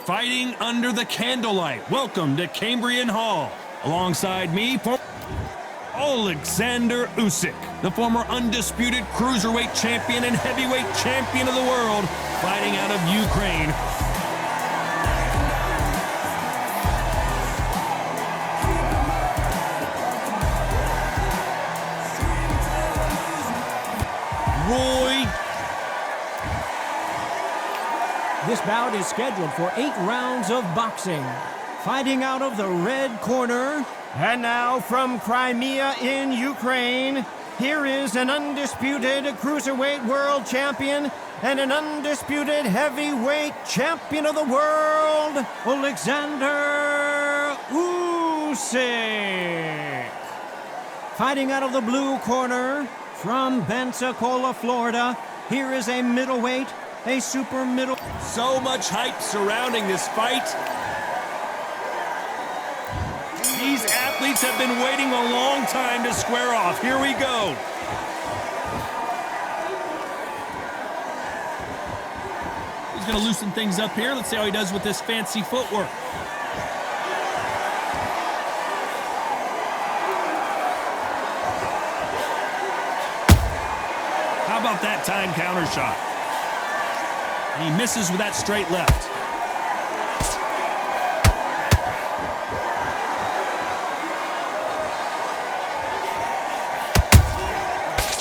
Fighting under the candlelight, welcome to Cambrian Hall. Alongside me, Alexander Usyk, the former undisputed cruiserweight champion and heavyweight champion of the world, fighting out of Ukraine. Roy. This bout is scheduled for 8 rounds of boxing. Fighting out of the red corner, and now from Crimea in Ukraine, here is an undisputed cruiserweight world champion and an undisputed heavyweight champion of the world, Alexander Usyk. Fighting out of the blue corner, from Pensacola, Florida, here is a middleweight, a super middle. So much hype surrounding this fight. These athletes have been waiting a long time to square off. Here we go. He's going to loosen things up here. Let's see how he does with this fancy footwork. How about that time counter shot? And he misses with that straight left.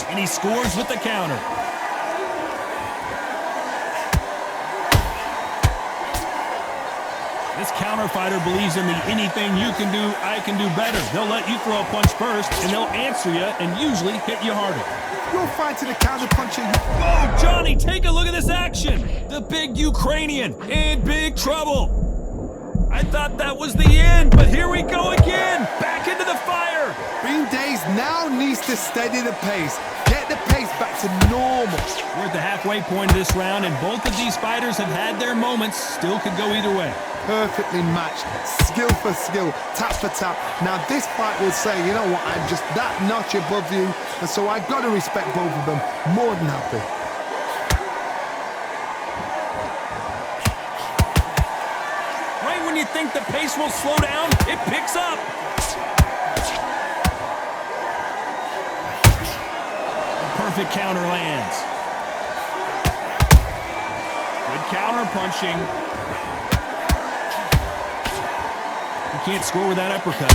And he scores with the counter. This counter fighter believes in the anything you can do, I can do better. They'll let you throw a punch first, and they'll answer you and usually hit you harder. You're fighting a counter punching. Whoa, Johnny, take a look at this action. The big Ukrainian in big trouble. I thought that was the end, but here we go again. Back into the fire. Bean Days now needs to steady the pace. Get the pace back to normal. We're at the halfway point of this round, and both of these fighters have had their moments. Still could go either way. Perfectly matched, skill for skill, tap for tap. Now this fight will say, you know what, I'm just that notch above you, and so I've got to respect both of them. More than happy. Right when you think the pace will slow down, it picks up. Perfect counter lands. Good counter punching. Can't score with that uppercut.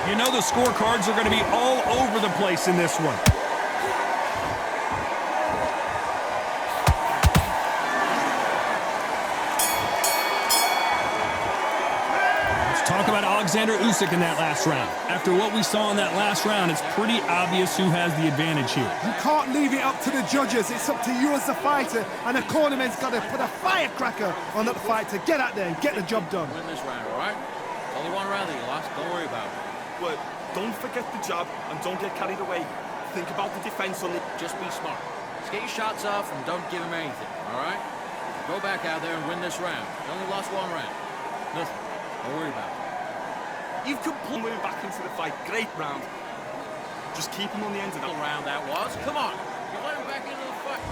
You know the scorecards are going to be all over the place in this one. Let's talk about Alexander Usyk in that last round. After what we saw in that last round, it's pretty obvious who has the advantage here. You can't leave it up to the judges. It's up to you as the fighter, and the cornerman's got to put a firecracker on that fight to get out there and get the job done. Win this round, all right? It's only one round that you lost. Don't worry about it. But don't forget the jab and don't get carried away. Think about the defense on the... Just be smart. Just get your shots off and don't give him anything, all right? Go back out there and win this round. You only lost one round. Nothing. Don't worry about it. You've completely moved back into the fight. Great round. Just keep him on the end of that round that was. Come on. You let him back into the fight.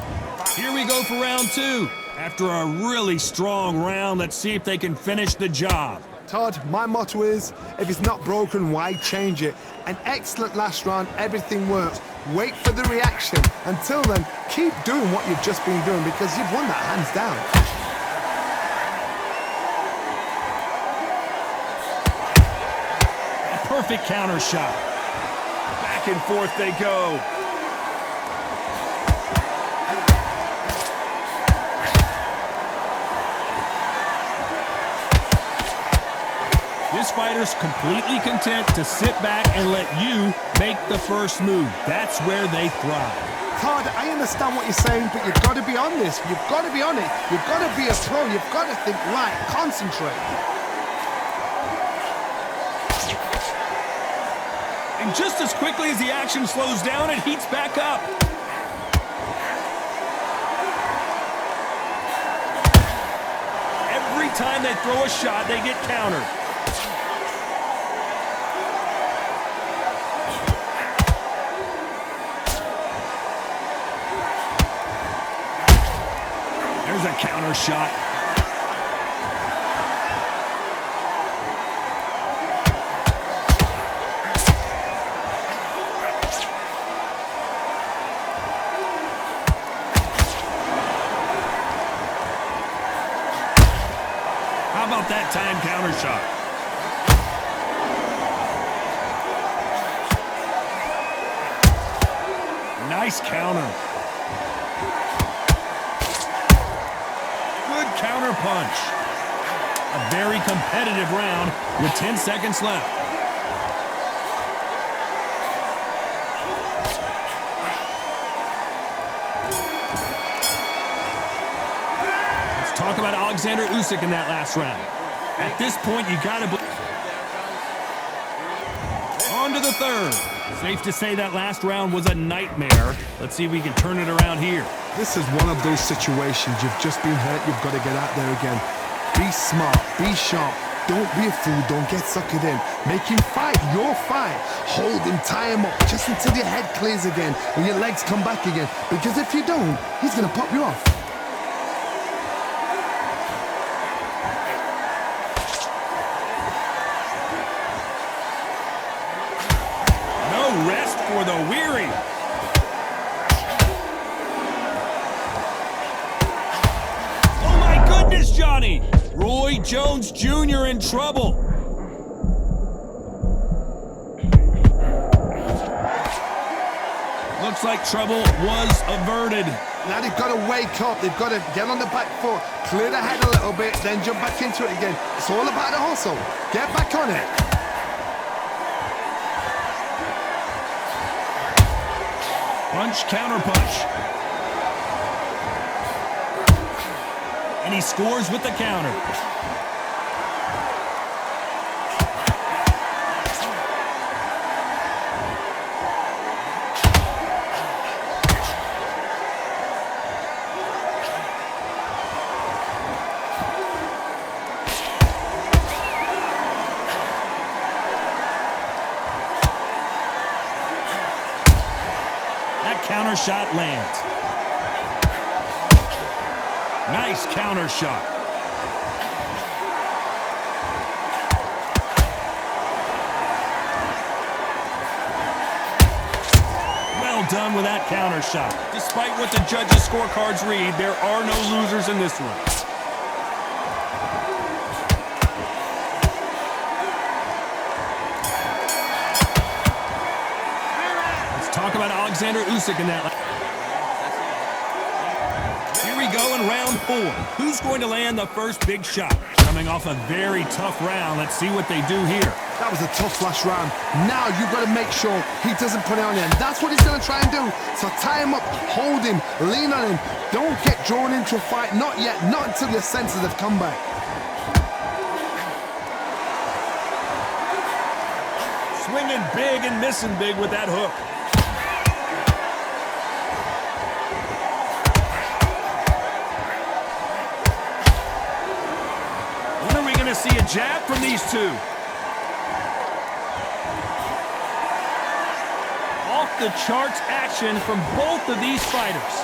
Here we go for round 2. After a really strong round, let's see if they can finish the job. Todd, my motto is, if it's not broken, why change it? An excellent last round, everything works. Wait for the reaction. Until then, keep doing what you've just been doing because you've won that hands down. Perfect counter shot. Back and forth they go. This fighter's completely content to sit back and let you make the first move. That's where they thrive. Todd, I understand what you're saying, but you've got to be on this. You've got to be on it. You've got to be a pro. You've got to think right. Concentrate. And just as quickly as the action slows down, it heats back up. Every time they throw a shot, they get countered. There's a counter shot. How about that time counter shot? Nice counter. Good counter punch. A very competitive round with 10 seconds left. Let's talk about Alexander Usyk in that last round. At this point, you gotta on to the third. Safe to say that last round was a nightmare. Let's see if we can turn it around here. This is one of those situations. You've just been hurt. You've got to get out there again. Be smart. Be sharp. Don't be a fool. Don't get suckered in. Make him fight your fight. Hold him. Tie him up just until your head clears again and your legs come back again. Because if you don't, he's going to pop you off. Rest for the weary. Oh my goodness, Johnny! Roy Jones Jr. in trouble. Looks like trouble was averted. Now they've got to wake up. They've got to get on the back foot, clear the head a little bit, then jump back into it again. It's all about the hustle. Get back on it. Punch, counter punch. And he scores with the counter. Counter shot lands. Nice counter shot. Well done with that counter shot. Despite what the judges' scorecards read, there are no losers in this one. Talk about Alexander Usyk in that. Here we go in round 4. Who's going to land the first big shot? Coming off a very tough round. Let's see what they do here. That was a tough last round. Now you've got to make sure he doesn't put it on you. And that's what he's going to try and do. So tie him up, hold him, lean on him. Don't get drawn into a fight. Not yet. Not until your senses have come back. Swinging big and missing big with that hook. See a jab from these two. Off the charts action from both of these fighters.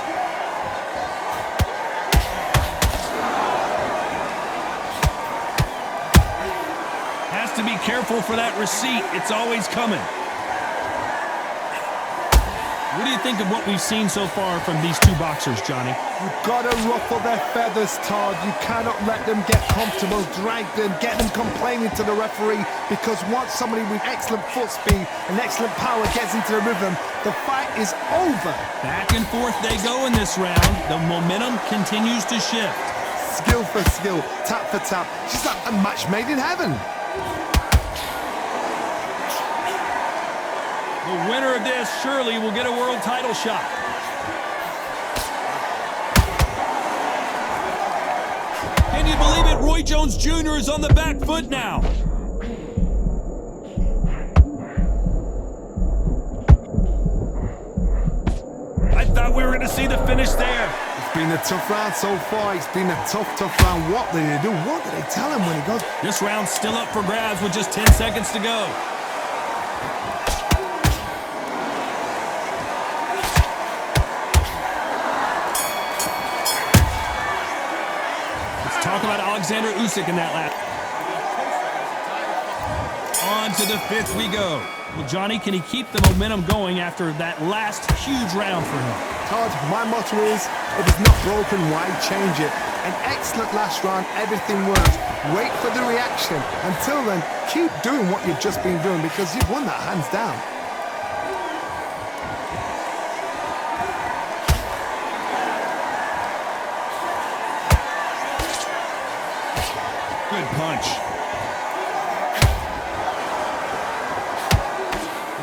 Has to be careful for that receipt. It's always coming. What do you think of what we've seen so far from these two boxers, Johnny? You've got to ruffle their feathers, Todd. You cannot let them get comfortable, drag them, get them complaining to the referee, because once somebody with excellent foot speed and excellent power gets into the rhythm, the fight is over. Back and forth they go in this round. The momentum continues to shift. Skill for skill, tap for tap. She's like a match made in heaven. The winner of this surely will get a world title shot. Can you believe it? Roy Jones Jr. is on the back foot now. I thought we were going to see the finish there. It's been a tough round so far. It's been a tough round. What did they do? What did they tell him when he goes? This round's still up for grabs with just 10 seconds to go. Alexander Usyk in that lap. On to the 5th we go. Well, Johnny, can he keep the momentum going after that last huge round for him? Todd, my motto is, if it's not broken, why change it? An excellent last round, everything worked. Wait for the reaction. Until then, keep doing what you've just been doing because you've won that hands down. Good punch.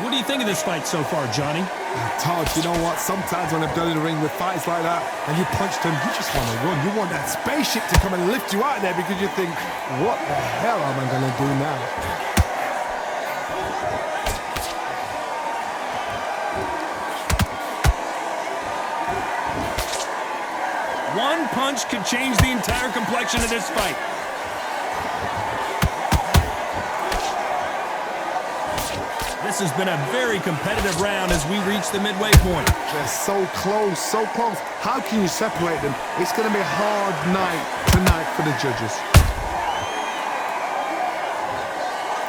What do you think of this fight so far, Johnny? Todd, you know what? Sometimes when I've done in the ring with fights like that and you punched him, you just want to run. You want that spaceship to come and lift you out of there because you think, what the hell am I going to do now? One punch could change the entire complexion of this fight. This has been a very competitive round as we reach the midway point. They're so close, so close. How can you separate them? It's going to be a hard night tonight for the judges.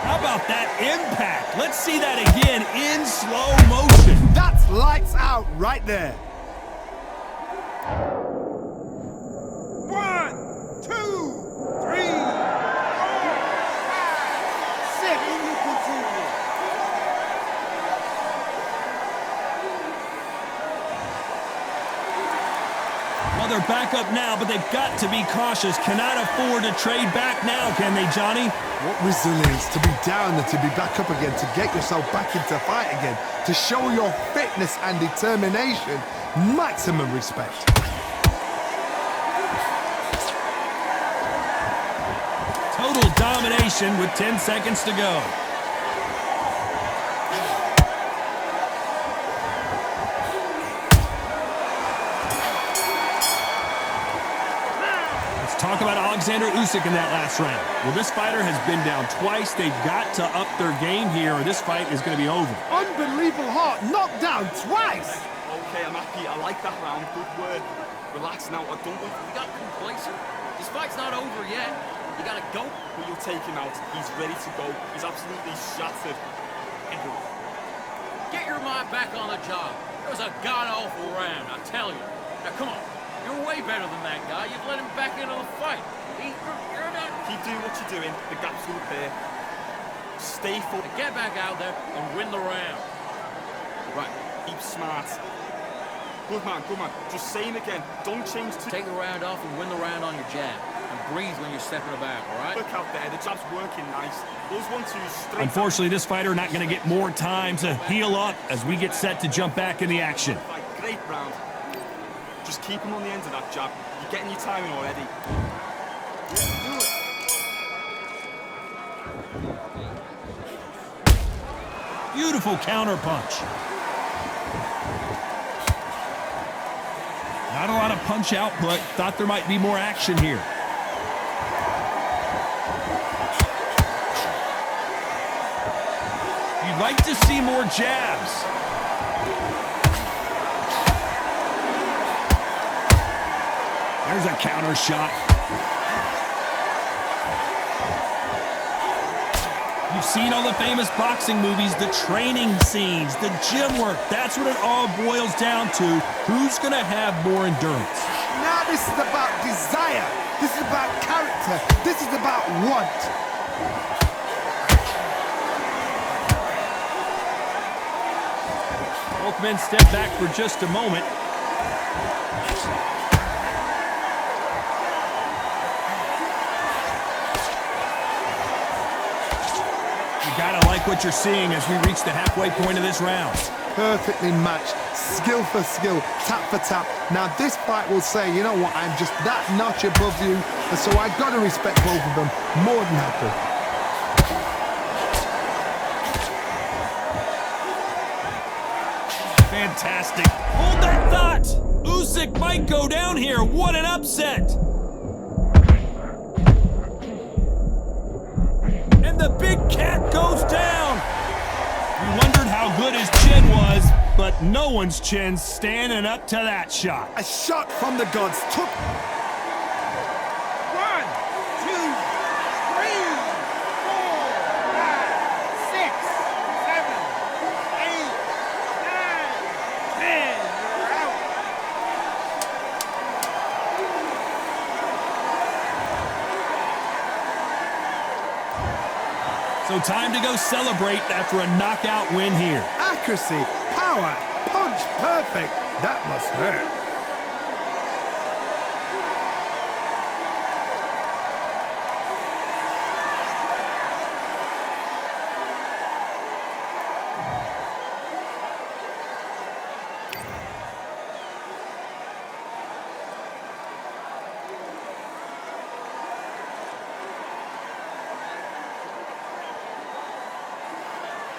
How about that impact? Let's see that again in slow motion. That's lights out right there. 1, 2, 3, 4, 5, 6. You continue. Well, they're back up now, but they've got to be cautious. Cannot afford to trade back now, can they, Johnny? What resilience to be down and to be back up again, to get yourself back into fight again, to show your fitness and determination. Maximum respect. Total domination with 10 seconds to go. Talk about Alexander Usyk in that last round. Well, this fighter has been down twice. They've got to up their game here or this fight is going to be over. Unbelievable heart, knocked down twice. Okay, I'm happy. I like that round. Good word. Relax now. I don't want... You got complacent. This fight's not over yet. You gotta go. But you'll take him out. He's ready to go. He's absolutely shattered. Get your mind back on the job. It was a god-awful round, I tell you. Now, come on. You're way better than that guy. You've let him back into the fight. You're not... Keep doing what you're doing. The gaps will appear. Stay focused. Get back out there and win the round. Right. Keep smart. Good man, good man. Just say him again. Don't change to... Take the round off and win the round on your jab. And breathe when you're stepping about, all right? Look out there. The jab's working nice. Those 1-2s straight... Unfortunately, this fighter not going to get more time to heal up as we get set to jump back in the action. Great round. Just keep him on the end of that jab. You're getting your timing already. Do it. Beautiful counter punch. Not a lot of punch output. Thought there might be more action here. You'd like to see more jabs. There's a counter shot. You've seen all the famous boxing movies, the training scenes, the gym work. That's what it all boils down to. Who's going to have more endurance? Now this is about desire. This is about character. This is about want. Both men step back for just a moment. Gotta like what you're seeing as we reach the halfway point of this round. Perfectly matched, skill for skill, tap for tap. Now this fight will say, you know what, I'm just that notch above you, and so I've got to respect both of them more than happy. Fantastic. Hold that thought! Usyk might go down here. What an upset! The big cat goes down. We wondered how good his chin was, but no one's chin's standing up to that shot. A shot from the gods took... 1, So time to go celebrate after a knockout win here. Accuracy, power, punch perfect. That must hurt.